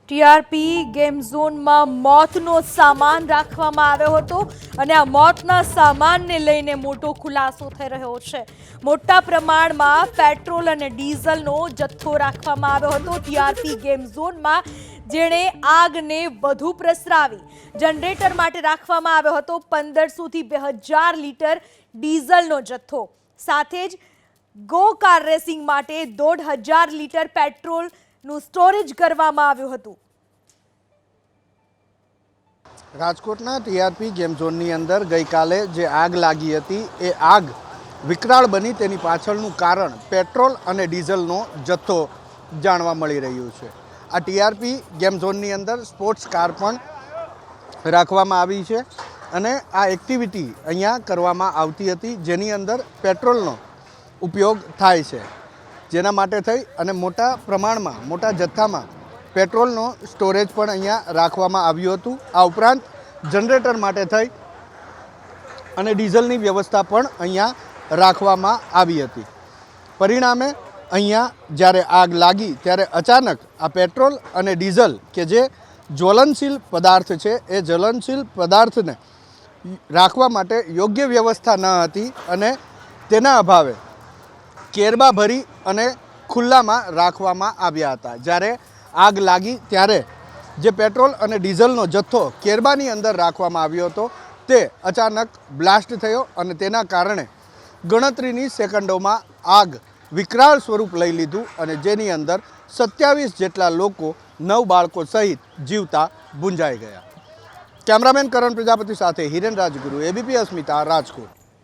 TRP game ઝોનમાં મોતનો સામાન રાખવામાં આવ્યો હતો અને આ મોતના સામાનને લઈને મોટો ખુલાસો થઈ રહ્યો છે। મોટા પ્રમાણમાં પેટ્રોલ અને ડીઝલનો જથ્થો રાખવામાં આવ્યો હતો ટીઆરપી ગેમ ઝોનમાં, જેણે આગને વધુ પ્રસરાવી। જનરેટર માટે રાખવામાં આવ્યો હતો 1500 થી 2000 લીટર ડીઝલનો જથ્થો, સાથે જ ગો કાર રેસિંગ માટે 1500 લીટર પેટ્રોલનું સ્ટોરેજ કરવામાં આવ્યું હતું। રાજકોટના ટીઆરપી ગેમ ઝોનની અંદર ગઈકાલે જે આગ લાગી હતી એ આગ વિકરાળ બની તેની પાછળનું કારણ પેટ્રોલ અને ડીઝલનો જથ્થો જાણવા મળી રહ્યું છે। આ ટીઆરપી ગેમ ઝોનની અંદર સ્પોર્ટ્સ કાર પણ રાખવામાં આવી છે અને આ એક્ટિવિટી અહીંયા કરવામાં આવતી હતી, જેની અંદર પેટ્રોલનો ઉપયોગ થાય છે, જેના માટે થઈ અને મોટા પ્રમાણમાં મોટા જથ્થામાં પેટ્રોલનો સ્ટોરેજ પણ અહીંયા રાખવામાં આવ્યું હતું। આ ઉપરાંત જનરેટર માટે થઈ અને ડીઝલની વ્યવસ્થા પણ અહીંયા રાખવામાં આવી હતી। પરિણામે અહીંયા જ્યારે આગ લાગી ત્યારે અચાનક આ પેટ્રોલ અને ડીઝલ કે જે જ્વલનશીલ પદાર્થ છે એ જ્વલનશીલ પદાર્થને રાખવા માટે યોગ્ય વ્યવસ્થા ન હતી અને તેના અભાવે કેરબા ભરી અને ખુલ્લામાં રાખવામાં આવ્યા હતા। જ્યારે આગ લાગી ત્યારે જે પેટ્રોલ અને ડીઝલનો જથ્થો કેરબાની અંદર રાખવામાં આવ્યો હતો તે અચાનક બ્લાસ્ટ થયો અને તેના કારણે ગણતરીની સેકન્ડોમાં આગ વિકરાળ સ્વરૂપ લઈ લીધું અને જેની અંદર 27 જેટલા લોકો 9 બાળકો સહિત જીવતા ભૂંજાઈ ગયા। કેમેરામેન કરણ પ્રજાપતિ સાથે હિરેન રાજગુરુ, એબીપી અસ્મિતા, રાજકોટ।